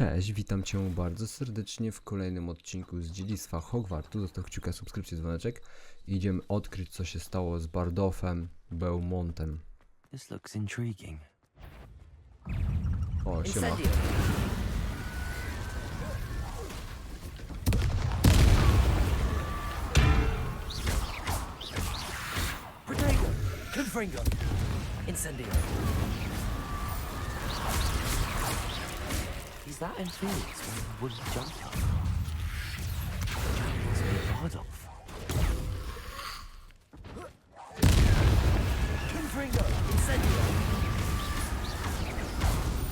Cześć, witam Cię bardzo serdecznie w kolejnym odcinku z Dziedzictwa Hogwartu. Zostaw kciuka, subskrypcję, dzwoneczek. Idziemy odkryć, co się stało z Bardolphem Beaumontem. This looks intriguing. O, siema. Protego! Confringo! Incendio! Is that influence when he wouldn't jump up? That must be Bardolph. Confringo! Incendio!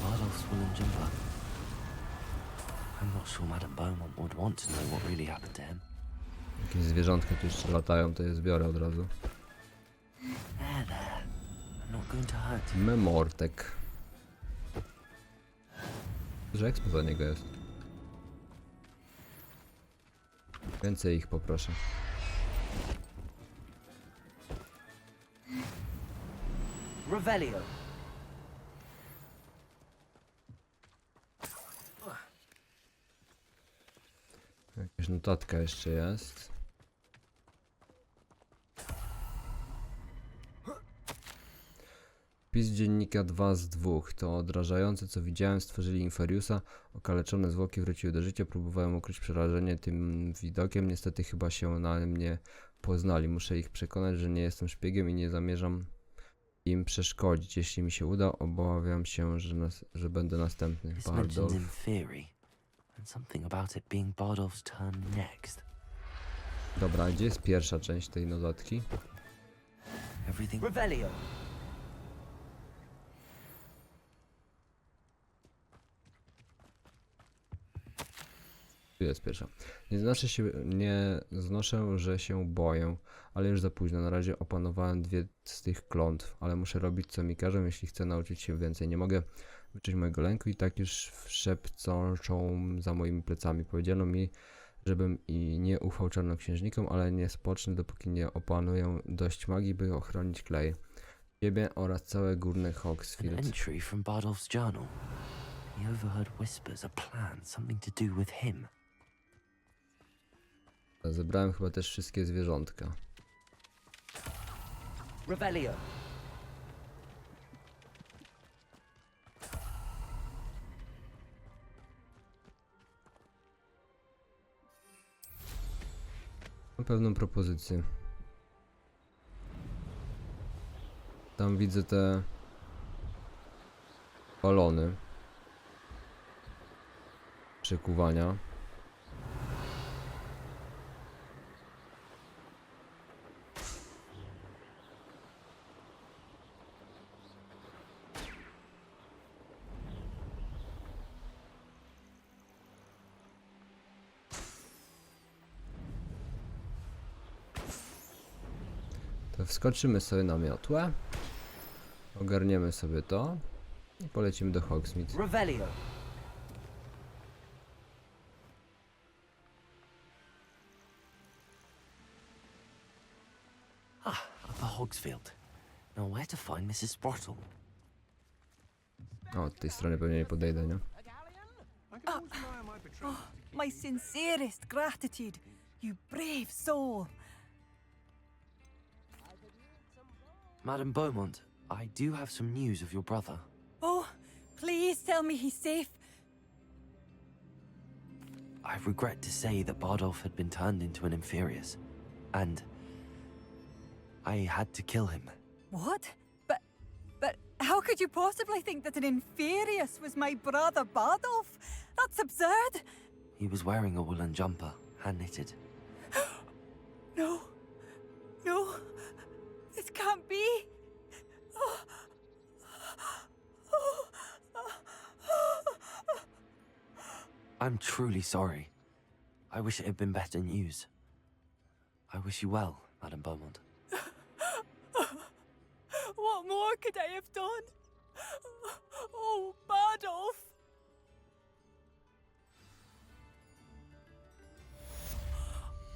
Bardolph's woolen jumper. I'm not sure Madame Beaumont would want to know what really happened to him. Jakieś zwierzątka tu jeszcze latają, to je zbiorę od razu. There. I'm not going to hurt you. Memortek. Że ekspo za niego jest. Więcej ich poproszę. Revelio! Jakaś notatka jeszcze jest. Wpis dziennika 2 z 2. To odrażające, co widziałem. Stworzyli Inferiusa. Okaleczone zwłoki wróciły do życia. Próbowałem ukryć przerażenie tym widokiem. Niestety chyba się na mnie poznali. Muszę ich przekonać, że nie jestem szpiegiem i nie zamierzam im przeszkodzić. Jeśli mi się uda, obawiam się, że będę następny. This mentions Bardolph. in theory, and something about it being Bardolph's turn next. Dobra, gdzie jest pierwsza część tej notatki? Everything. Revelio! Tu jest pierwsza. Nie znoszę, że się boję, ale już za późno. Na razie opanowałem 2 z tych klątw, ale muszę robić, co mi każą, jeśli chcę nauczyć się więcej. Nie mogę wyczuć mojego lęku i tak już szepczą za moimi plecami. Powiedziano mi, żebym i nie ufał czarnoksiężnikom, ale nie spocznę, dopóki nie opanuję dość magii, by ochronić klej. Ciebie oraz całe górne An Hogsfield. entry from Bardolph's journal. He overheard whispers, a plan, something to do with him. Zebrałem chyba też wszystkie zwierzątka. Revelio! Mam pewną propozycję. Tam widzę te balony przekuwania. To wskoczymy sobie na miotłę, ogarniemy sobie to i polecimy do Hogsmeade. Revelio! Upper Hogsfield. Now where to find Mrs. Sprottle? O, od tej strony pewnie nie podejdę, nie? My sincerest gratitude, you brave soul. Madame Beaumont, I do have some news of your brother. Oh, please tell me he's safe. I regret to say that Bardolph had been turned into an Inferius, and I had to kill him. What? But how could you possibly think that an Inferius was my brother Bardolph? That's absurd. He was wearing a woolen jumper, hand-knitted. No, this can't be. I'm truly sorry. I wish it had been better news. I wish you well, Madame Beaumont. What more could I have done? Oh, Bardolph.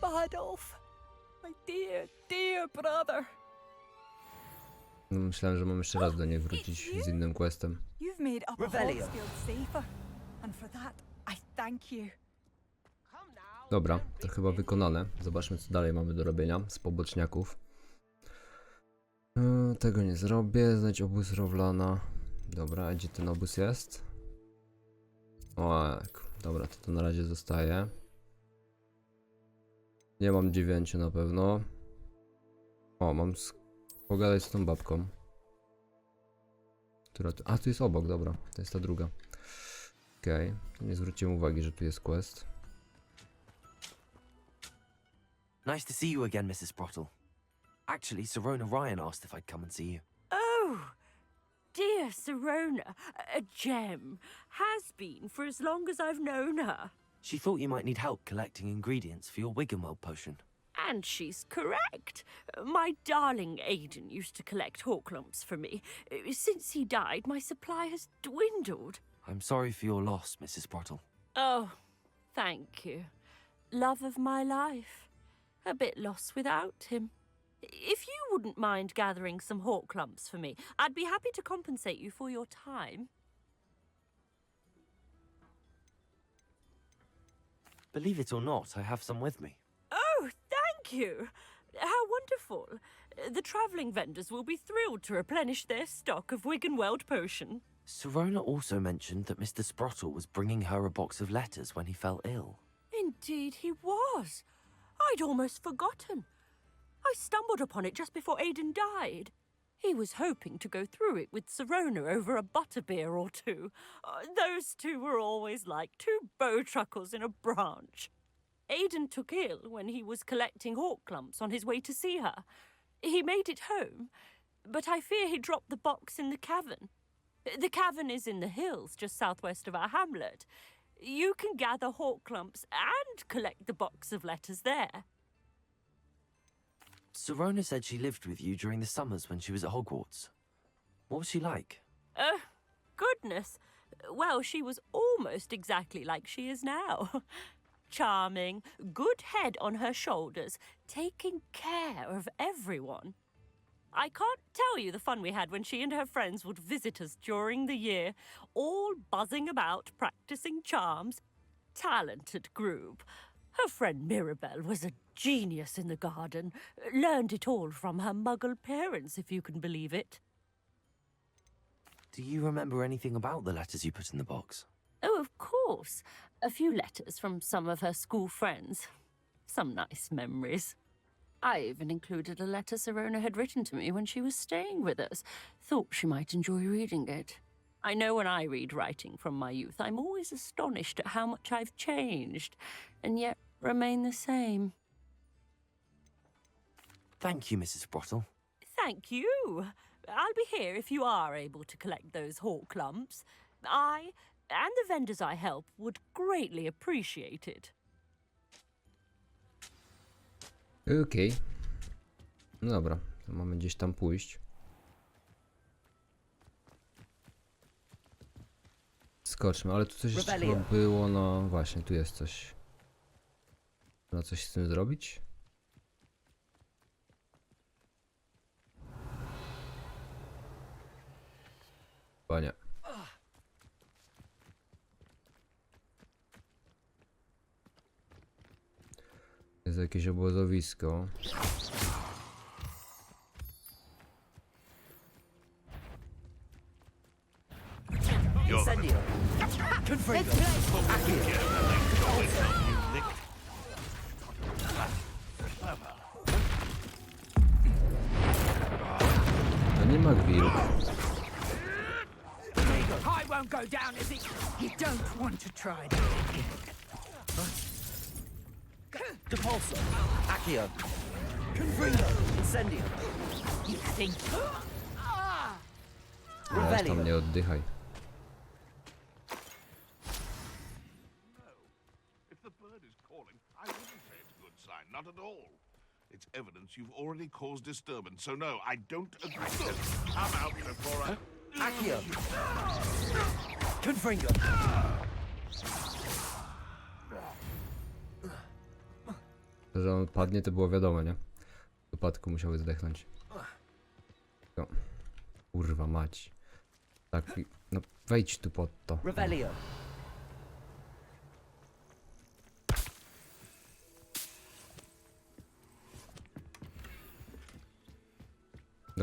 Bardolph, my dear, dear brother. No, myślałem, że mam jeszcze raz do niej wrócić z innym questem. You've made Upper Revelio. Hogsfield safer. and for that I thank you. Dobra, to chyba wykonane. Zobaczmy, co dalej mamy do robienia z poboczniaków. Tego nie zrobię. Znajdź obóz Rowlana. Dobra, a gdzie ten obóz jest? O, dobra, to na razie zostaje. Nie mam 9 na pewno. O, mam pogadać z tą babką. Która tu... A, tu jest obok, dobra. To jest ta druga. Okej. Nie zwróciłem uwagi, że tu jest quest. Nice to see you again, Mrs. Sprottle. Actually, Sirona Ryan asked if I'd come and see you. Oh, dear Sirona, a gem. Has been for as long as I've known her. She thought you might need help collecting ingredients for your Wiggenweld potion. And she's correct. My darling Aidan used to collect hawk lumps for me. Since he died, my supply has dwindled. I'm sorry for your loss, Mrs. Sprottle. Oh, thank you. Love of my life. A bit lost without him. If you wouldn't mind gathering some hawk lumps for me, I'd be happy to compensate you for your time. Believe it or not, I have some with me. Oh, thank you. How wonderful. The travelling vendors will be thrilled to replenish their stock of Wiggenweld potion. Sirona also mentioned that Mr. Sprottle was bringing her a box of letters when he fell ill. Indeed he was. I'd almost forgotten. I stumbled upon it just before Aidan died. He was hoping to go through it with Sirona over a butterbeer or two. Those two were always like two bowtruckles in a branch. Aidan took ill when he was collecting hawk lumps on his way to see her. He made it home, but I fear he dropped the box in the cavern. The cavern is in the hills just southwest of our hamlet. You can gather hawk lumps and collect the box of letters there. Sirona said she lived with you during the summers when she was at Hogwarts. What was she like? Goodness. Well, she was almost exactly like she is now. Charming, good head on her shoulders, taking care of everyone. I can't tell you the fun we had when she and her friends would visit us during the year, all buzzing about, practicing charms. Talented group. Her friend Mirabelle was a genius in the garden. Learned it all from her muggle parents, if you can believe it. Do you remember anything about the letters you put in the box? Oh, of course. A few letters from some of her school friends. Some nice memories. I even included a letter Sirona had written to me when she was staying with us. Thought she might enjoy reading it. I know when I read writing from my youth, I'm always astonished at how much I've changed, and yet remain the same. Thank you, Mrs. Sprottle. Thank you. I'll be here if you are able to collect those hawk lumps. I, and the vendors I help, would greatly appreciate it. Okej. No dobra, to mamy gdzieś tam pójść. Skoczmy, ale tu coś jeszcze chyba było, no właśnie, tu jest coś. Można coś z tym zrobić? Chyba nie. Jest jakieś obozowisko. Incendio. Confringo. No nie ma gwil. I won't go down, is it? You don't want to try that. Depulso. Accio. Confringo. Incendio. You think... Weź tam nie oddychaj. If the bird is calling, I wouldn't say it's a good sign, not at all. It's evidence you've already caused disturbance, so no, I don't agree. Come out before I... Accio. Confringo. To, że on padnie, to było wiadomo, nie? W wypadku musiały zdechnąć. No. Kurwa mać. Tak, no wejdź tu pod to. Revelio.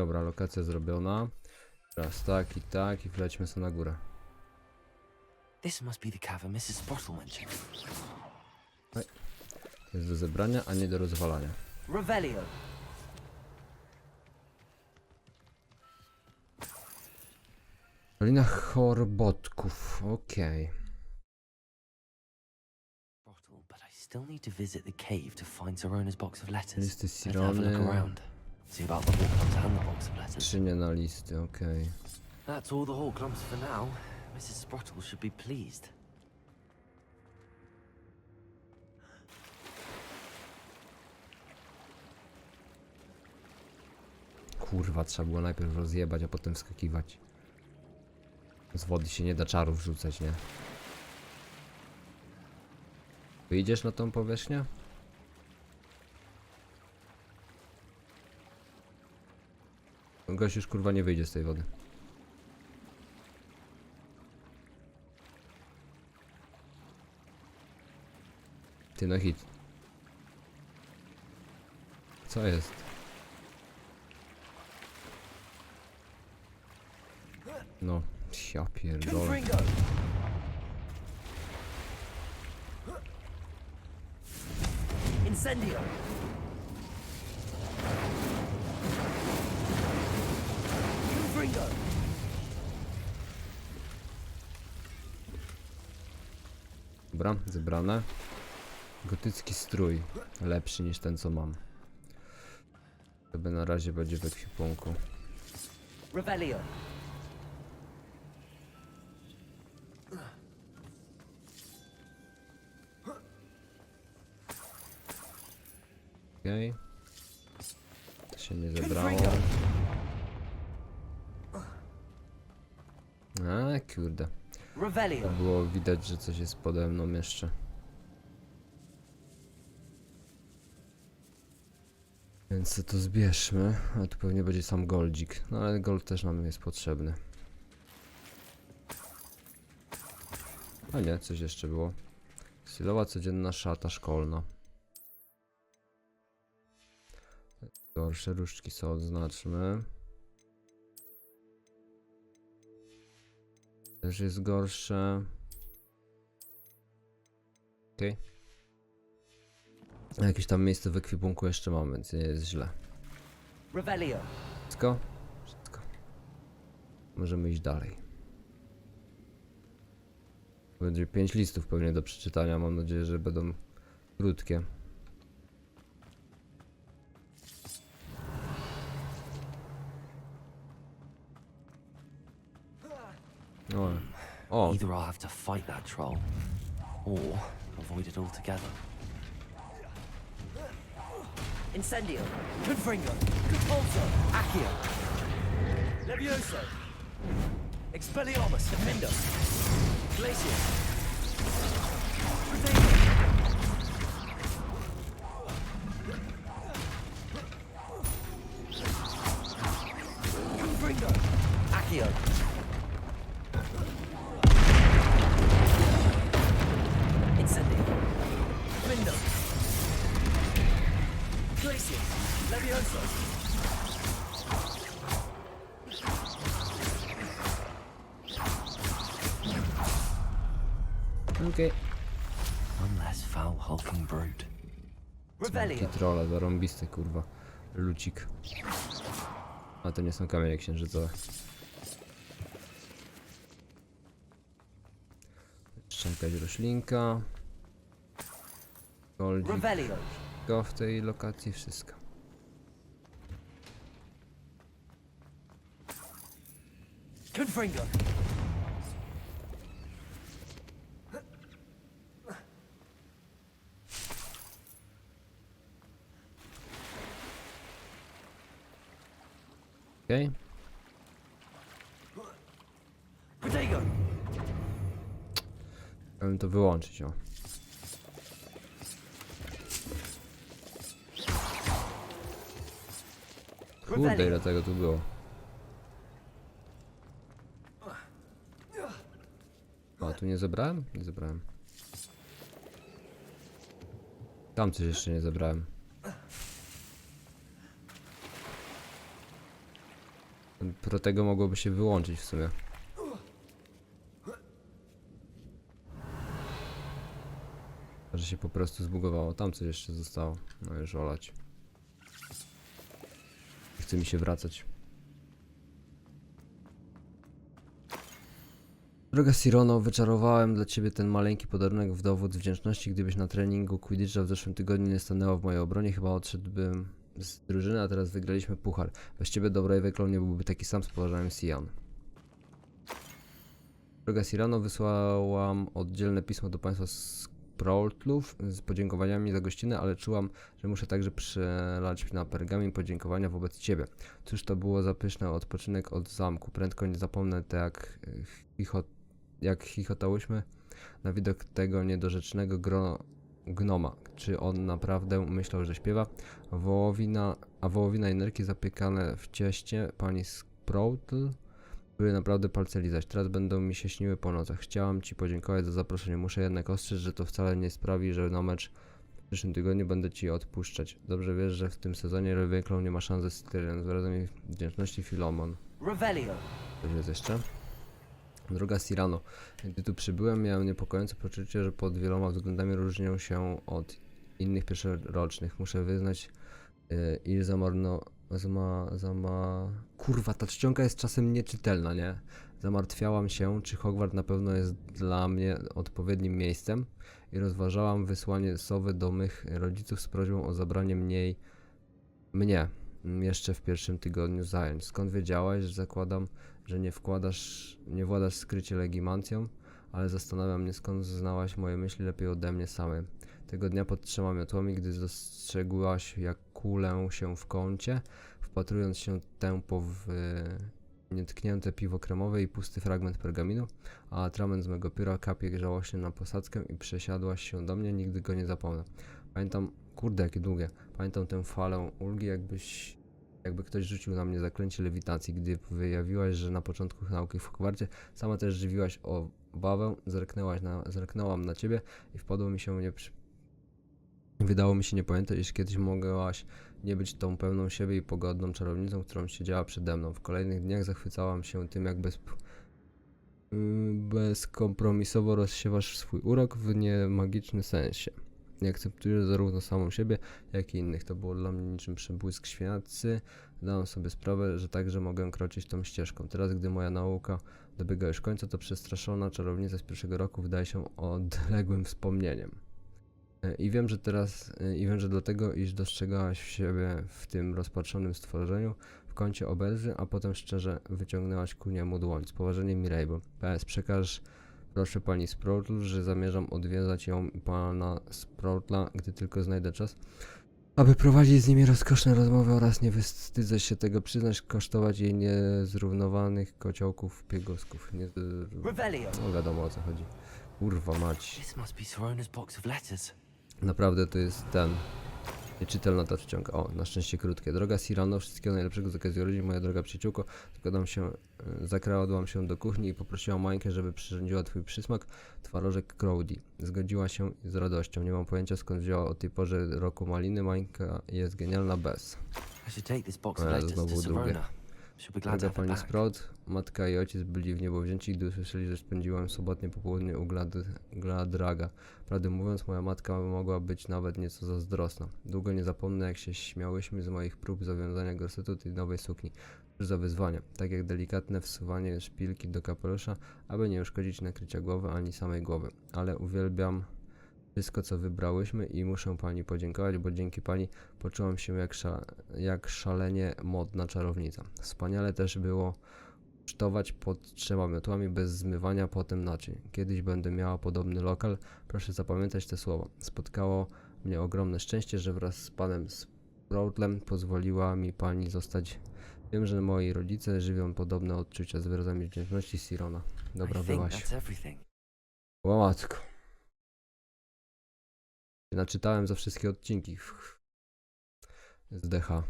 Dobra, lokacja zrobiona. Teraz tak i wlećmy sobie na górę. This must be the cavern Mrs. Sprottle mentioned. To jest do zebrania, a nie do rozwalania. Revelio. Dolina chorbotków, okej. Sprottle, but I still need to visit the cave to find Sirona's box of letters. Listy Better have a look Sirony. around. See about the Hawklums and the box of letters. Skrzynie na listy, okej. That's all the Hawklums for now. Mrs. Sprottle should be pleased. Kurwa, trzeba było najpierw rozjebać, a potem wskakiwać. Z wody się nie da czarów rzucać, nie? Wyjdziesz na tą powierzchnię? Gość już kurwa nie wyjdzie z tej wody. Ty no hit. Co jest? No, ja pierdolę. Incendio. Confringo. Dobra, zebrane. Gotycki strój. Lepszy niż ten co mam. Chyba na razie będzie w ekwipunku. Revelio. Okej. To się nie zebrało. A kurde. Revelio. Było widać, że coś jest pode mną jeszcze. Więc to zbierzmy. A tu pewnie będzie sam goldzik. No ale gold też nam jest potrzebny. A nie, coś jeszcze było. Stylowa codzienna szata szkolna. Gorsze różdżki sobie odznaczmy. Też jest gorsze. Okej. Jakieś tam miejsce w ekwipunku jeszcze mam, więc nie jest źle. Revelio. Wszystko? Wszystko. Możemy iść dalej. Będzie 5 listów pewnie do przeczytania. Mam nadzieję, że będą krótkie. O, Either I'll have to fight that troll, or avoid it altogether. Incendio. Confringo. Compulso. Accio. Levioso. Expelliarmus. Defendo. Glacius. Confringo. Accio. Incendio. Defendo. Glacius. Levioso. okej. One less foul hulking brood. Taki Revelio. trolla, zarąbisty kurwa. Lucik. A to nie są kamienie księżycowe. Jeszcze jakaś roślinka. Goldzik. Revelio. Wszystko w tej lokacji, wszystko. Confringo. Okej. Protego. Chciałbym to wyłączyć, o. Kurde, ile tego tu było. A, tu nie zebrałem? Nie zebrałem. Tam coś jeszcze nie zebrałem. Dopiero tego mogłoby się wyłączyć w sumie. Że się po prostu zbugowało. Tam coś jeszcze zostało. No już olać. Chce mi się wracać. Droga Sirono, wyczarowałem dla ciebie ten maleńki podarunek w dowód wdzięczności. Gdybyś na treningu Quidditcha w zeszłym tygodniu nie stanęła w mojej obronie, chyba odszedłbym z drużyny, a teraz wygraliśmy puchar. Bez ciebie dobrej wyklął nie byłby taki sam, z poważaniem Sian. Droga Sirano, wysłałam oddzielne pismo do państwa Sproutów z podziękowaniami za gościnę, ale czułam, że muszę także przelać na pergamin podziękowania wobec ciebie. Cóż to było za pyszny odpoczynek od zamku. Prędko nie zapomnę tak jak chichotałyśmy na widok tego niedorzecznego gnoma. Czy on naprawdę myślał, że śpiewa? Wołowina i nerki zapiekane w cieście pani Sproutl były naprawdę palce lizać. Teraz będą mi się śniły po nocach. Chciałam ci podziękować za zaproszenie. Muszę jednak ostrzec, że to wcale nie sprawi, że na mecz w przyszłym tygodniu będę ci odpuszczać. Dobrze wiesz, że w tym sezonie Ravenclaw nie ma szans ze Slytherin. Z wyrazem wdzięczności, Filomon. Revelio. Coś jest jeszcze? Droga Sirano, gdy tu przybyłem, miałem niepokojące poczucie, że pod wieloma względami różnią się od innych pierwszorocznych. Muszę wyznać, iż kurwa, ta czcionka jest czasem nieczytelna, nie? Zamartwiałam się, czy Hogwart na pewno jest dla mnie odpowiednim miejscem i rozważałam wysłanie sowy do mych rodziców z prośbą o zabranie mnie jeszcze w pierwszym tygodniu zajęć. Skąd wiedziałaś? Zakładam, że nie władasz skrycie legimancją, ale zastanawiam mnie, skąd znałaś moje myśli lepiej ode mnie samej. Tego dnia pod 3 miotłami, gdy dostrzegłaś, jak kulę się w kącie, wpatrując się tępo w nietknięte piwo kremowe i pusty fragment pergaminu, a atrament z mego pióra kapie żałośnie na posadzkę i przesiadłaś się do mnie, nigdy go nie zapomnę. Pamiętam, kurde jakie długie, pamiętam tę falę ulgi, jakby ktoś rzucił na mnie zaklęcie lewitacji, gdy wyjawiłaś, że na początku nauki w Hogwarcie sama też żywiłaś obawę, zerknęłam na ciebie i wydało mi się niepojęte, iż kiedyś mogłaś nie być tą pełną siebie i pogodną czarownicą, którą siedziała przede mną. W kolejnych dniach zachwycałam się tym, jak bezkompromisowo rozsiewasz swój urok w niemagicznym sensie. Nie akceptujesz zarówno samą siebie, jak i innych. To było dla mnie niczym przebłysk światcy. Dałam sobie sprawę, że także mogę kroczyć tą ścieżką. Teraz, gdy moja nauka dobiega już końca, to przestraszona czarownica z pierwszego roku wydaje się odległym wspomnieniem. I wiem, że dlatego, iż dostrzegałaś w siebie w tym rozpatrzonym stworzeniu w kącie obelży, a potem szczerze wyciągnęłaś ku niemu dłoń. Z poważeniem Mirabel. PS, przekaż proszę pani Sproutl, że zamierzam odwiedzać ją i pana Sproutla, gdy tylko znajdę czas, aby prowadzić z nimi rozkoszne rozmowy oraz nie wstydzę się tego przyznać, kosztować jej niezrównowanych kociołków piegusków. No wiadomo o co chodzi. Kurwa mać. This must be Sirona's box of letters. Naprawdę to jest nieczytelna ta czcionka. O, na szczęście krótkie. Droga Sirano, wszystkiego najlepszego z okazji urodzin, moja droga przyjaciółko. Zakradłam się do kuchni i poprosiłam Mańkę, żeby przyrządziła twój przysmak, twarożek Crowdy. Zgodziła się z radością. Nie mam pojęcia, skąd wzięła o tej porze roku maliny. Mańka jest genialna bez. I should take this box of letters to Sirona. She'll be glad to Droga have it pani back. Sprout, matka i ojciec byli w niebo wzięci, gdy usłyszeli, że spędziłem sobotnie popołudnie u Gladraga. Prawdę mówiąc, moja matka mogła być nawet nieco zazdrosna. Długo nie zapomnę, jak się śmiałyśmy z moich prób zawiązania gorsetu tej nowej sukni. Cóż za wyzwanie, tak jak delikatne wsuwanie szpilki do kapelusza, aby nie uszkodzić nakrycia głowy ani samej głowy. Ale uwielbiam wszystko, co wybrałyśmy i muszę pani podziękować, bo dzięki pani poczułam się jak szalenie modna czarownica. Wspaniale też było ucztować pod 3 miotłami bez zmywania potem naczyń. Kiedyś będę miała podobny lokal, proszę zapamiętać te słowa. Spotkało mnie ogromne szczęście, że wraz z panem Sproutlem pozwoliła mi pani zostać. Wiem, że moi rodzice żywią podobne odczucia. Z wyrazami wdzięczności, Sirona. Dobra, I think byłaś. that's everything. Łamatko. Naczytałem za wszystkie odcinki z DH.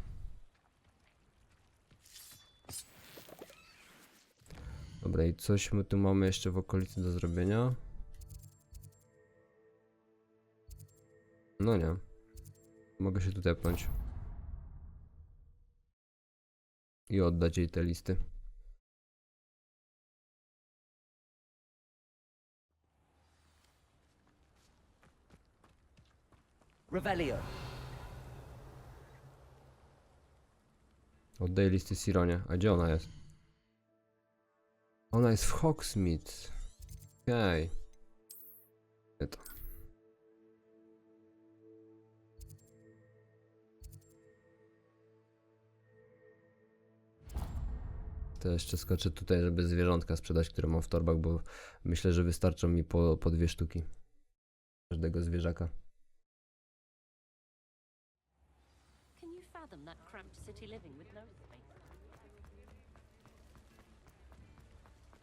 Dobra, i coś my tu mamy jeszcze w okolicy do zrobienia. No nie. Mogę się tu tepnąć. I oddać jej te listy. Revelio. Oddaj listy Sironie. A gdzie ona jest? Ona jest w Hogsmeade. Okej. Nie to. To jeszcze skoczę tutaj, żeby zwierzątka sprzedać, które mam w torbach, bo myślę, że wystarczą mi po 2 sztuki. Każdego zwierzaka. Can you fathom that cramped city living with no space?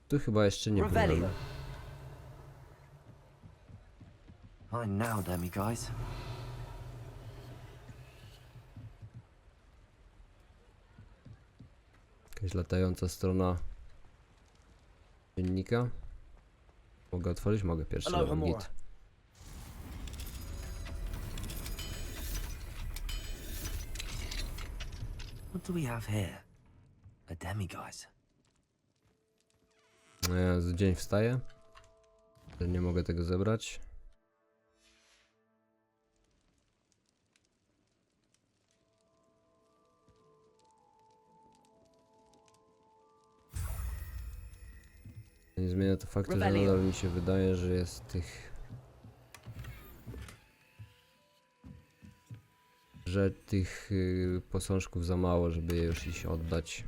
Tu chyba jeszcze nie Revelio. byłem. Fine now, Demi guys. Jakaś latająca strona dziennika. Mogę otworzyć? Mogę. Pierwszy Hello, level, Hamura. git. What do we have here? A Demi guys. Z dzień wstaje. Nie mogę tego zebrać. Nie zmienia to faktu, że Revelio. nadal mi się wydaje, że jest tych... że tych posążków za mało, żeby je już iść oddać.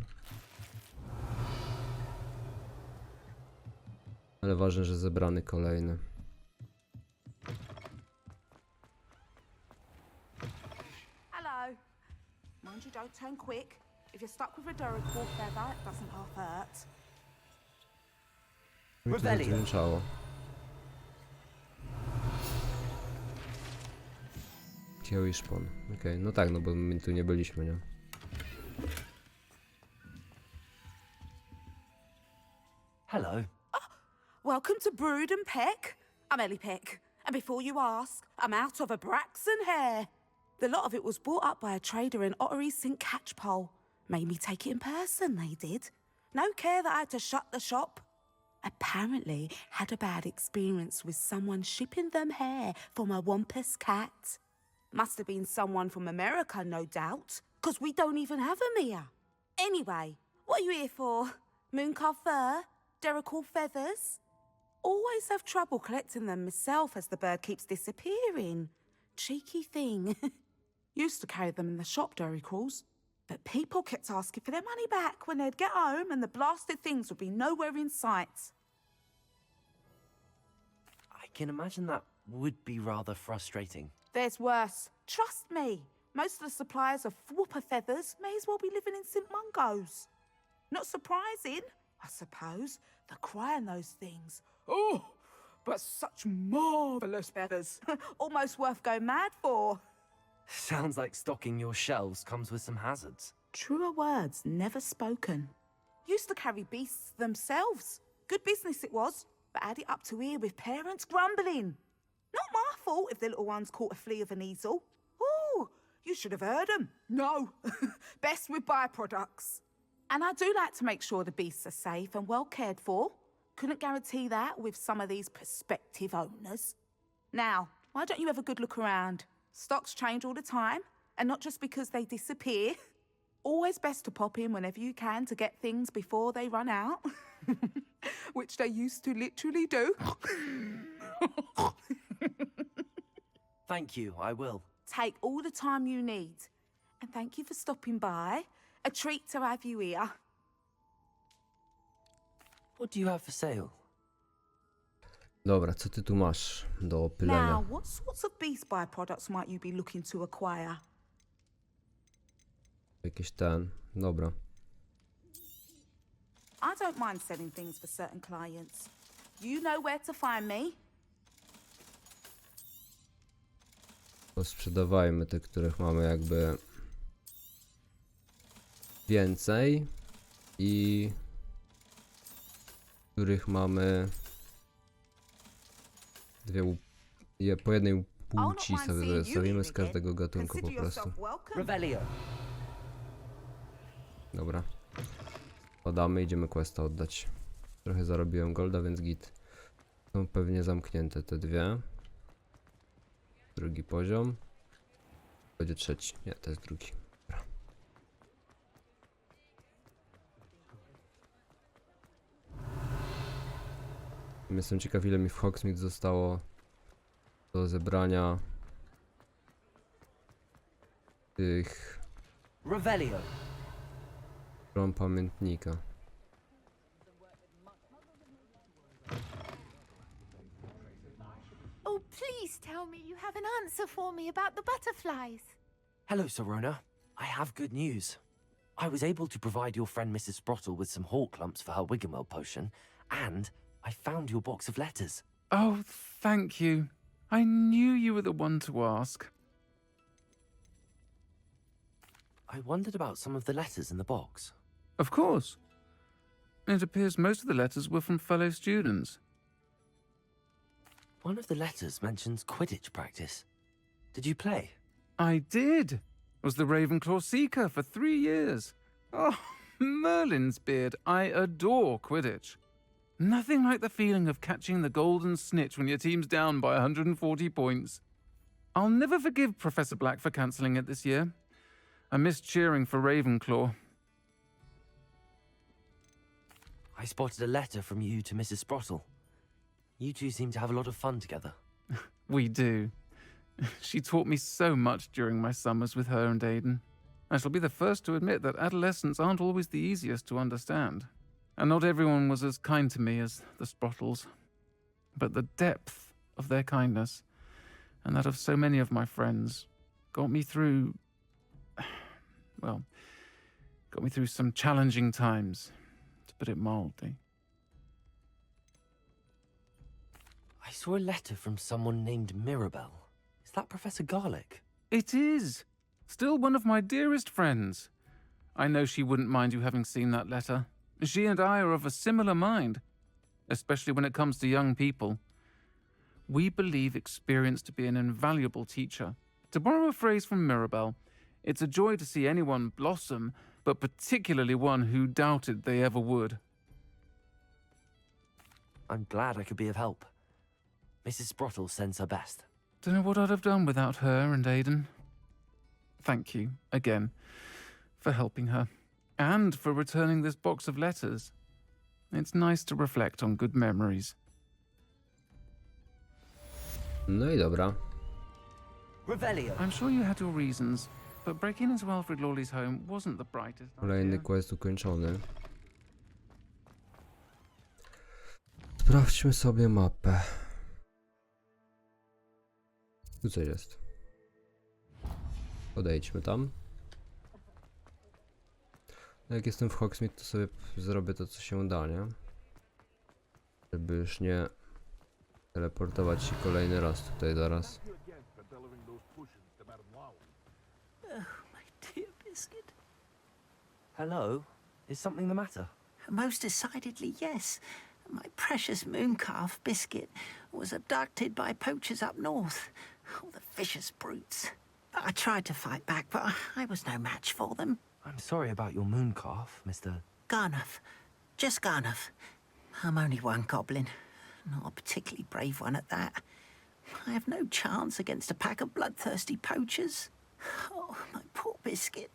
Ale ważne, że zebrany kolejny. Hello. Mind you don't turn quick. If you're stuck with a Duracell feather, it doesn't half hurt. Mi to Revelio. zadręczało. Kieł i szpon. Okej, no tak, no bo my tu nie byliśmy, nie? Hello. Welcome to Brood and Peck. I'm Ellie Peck. And before you ask, I'm out of a Braxton hair. The lot of it was bought up by a trader in Ottery St. Catchpole. Made me take it in person, they did. No care that I had to shut the shop. Apparently had a bad experience with someone shipping them hair from a wampus cat. Must have been someone from America, no doubt, 'cause we don't even have 'em here. Anyway, what are you here for? Mooncarved fur? Derrickle feathers? Always have trouble collecting them myself as the bird keeps disappearing. Cheeky thing. Used to carry them in the shop, Derricles. But people kept asking for their money back when they'd get home and the blasted things would be nowhere in sight. I can imagine that would be rather frustrating. There's worse. Trust me. Most of the suppliers of whooper feathers may as well be living in St. Mungo's. Not surprising, I suppose, the cry on those things. Oh, but such marvellous feathers. Almost worth going mad for. Sounds like stocking your shelves comes with some hazards. Truer words never spoken. Used to carry beasts themselves. Good business it was, but had it up to here with parents grumbling. Not my fault if the little ones caught a flea of an easel. Ooh, you should have heard 'em. No, best with byproducts. And I do like to make sure the beasts are safe and well cared for. Couldn't guarantee that with some of these prospective owners. Now, why don't you have a good look around? Stocks change all the time, and not just because they disappear. Always best to pop in whenever you can to get things before they run out. Which they used to literally do. Thank you, I will. Take all the time you need. And thank you for stopping by. A treat to have you here. What do you have for sale? Dobra, co ty tu masz do opylenia? Now, what sorts of beast byproducts might you be looking to acquire? Jakiś ten. Dobra. I don't mind selling things for certain clients. You know where to find me. Posprzedawajmy te, których mamy jakby więcej i których mamy po jednej płci sobie zostawimy z każdego gatunku po Consider prostu. yourself welcome. Revelio. Dobra. Podamy, idziemy questa oddać. Trochę zarobiłem golda, więc git. Są pewnie zamknięte te dwie. Drugi poziom. Będzie trzeci. Nie, to jest drugi. Dobra. Jestem ciekaw, ile mi w Hogsmeade zostało do zebrania tych Revelio. stron pamiętnika. Oh, please tell me you have an answer for me about the butterflies. Hello, Sirona. I have good news. I was able to provide your friend Mrs. Sprottle with some hawk lumps for her Wiggenweld potion, and I found your box of letters. Oh, thank you. I knew you were the one to ask. I wondered about some of the letters in the box. Of course. It appears most of the letters were from fellow students. One of the letters mentions Quidditch practice. Did you play? I did. Was the Ravenclaw Seeker for 3 years. Oh, Merlin's beard. I adore Quidditch. Nothing like the feeling of catching the golden snitch when your team's down by 140 points. I'll never forgive Professor Black for cancelling it this year. I missed cheering for Ravenclaw. I spotted a letter from you to Mrs. Sprottle. You two seem to have a lot of fun together. We do. She taught me so much during my summers with her and Aidan. I shall be the first to admit that adolescents aren't always the easiest to understand. And not everyone was as kind to me as the Sprottles. But the depth of their kindness, and that of so many of my friends, got me through... well, got me through some challenging times, to put it mildly. I saw a letter from someone named Mirabelle. Is that Professor Garlick? It is! Still one of my dearest friends. I know she wouldn't mind you having seen that letter. She and I are of a similar mind, especially when it comes to young people. We believe experience to be an invaluable teacher. To borrow a phrase from Mirabelle, it's a joy to see anyone blossom, but particularly one who doubted they ever would. I'm glad I could be of help. Mrs. Sprottle sends her best. Don't know what I'd have done without her and Aidan. Thank you, again, for helping her, and for returning this box of letters. It's nice to reflect on good memories. No i dobra. Revelio. I'm sure you had your reasons, but breaking into Alfred Lawley's home wasn't the brightest Kolejny idea. quest ukończony. Sprawdźmy sobie mapę. Tu coś jest. Podejdźmy tam. Jak jestem w Hogsmeade, to sobie zrobię to, co się da, nie? Żeby już nie teleportować się kolejny raz tutaj zaraz. Dear Biscuit. Hello? Is something the matter? Most decidedly, yes. My precious mooncalf, Biscuit, was abducted by poachers up north. Oh, the vicious brutes. I tried to fight back, but I was no match for them. I'm sorry about your mooncalf, Mr. Garnuff. Just Garnuff. I'm only one goblin. Not a particularly brave one at that. I have no chance against a pack of bloodthirsty poachers. Oh, my poor Biscuit.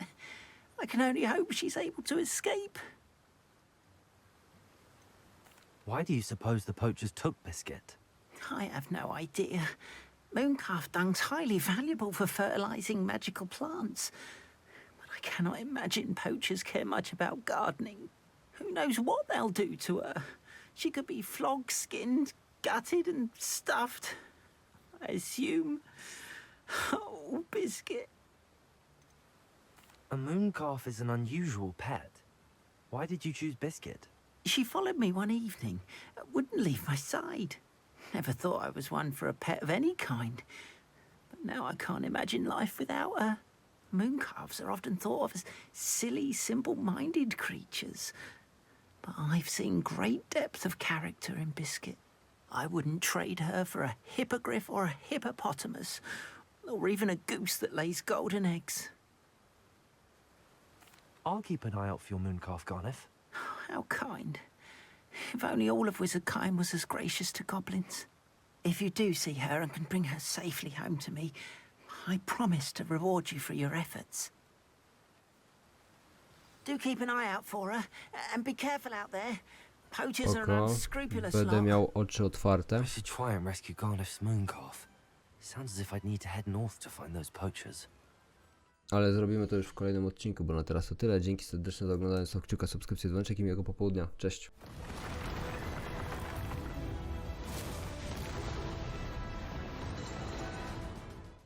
I can only hope she's able to escape. Why do you suppose the poachers took Biscuit? I have no idea. Mooncalf dung's highly valuable for fertilizing magical plants. But I cannot imagine poachers care much about gardening. Who knows what they'll do to her? She could be flogged, skinned, gutted and stuffed. I assume. Oh, Biscuit. A mooncalf is an unusual pet. Why did you choose Biscuit? She followed me one evening, wouldn't leave my side. Never thought I was one for a pet of any kind. But now I can't imagine life without her. Mooncalves are often thought of as silly, simple-minded creatures. But I've seen great depth of character in Biscuit. I wouldn't trade her for a hippogriff or a hippopotamus, or even a goose that lays golden eggs. I'll keep an eye out for your mooncalf, Garniff. How kind. If only all of Wizardkind was as gracious to goblins. If you do see her and can bring her safely home to me, I promise to reward you for your efforts. Do keep an eye out for her, and be careful out there. Poachers are an Spoko. unscrupulous Będę lot. miał oczy otwarte. I should try and rescue Garniff's mooncalf. Sounds as if I'd need to head north to find those poachers. Ale zrobimy to już w kolejnym odcinku, bo na teraz to tyle. Dzięki serdeczne za oglądanie, kciuka, subskrypcję, dzwoneczek i miłego popołudnia. Cześć!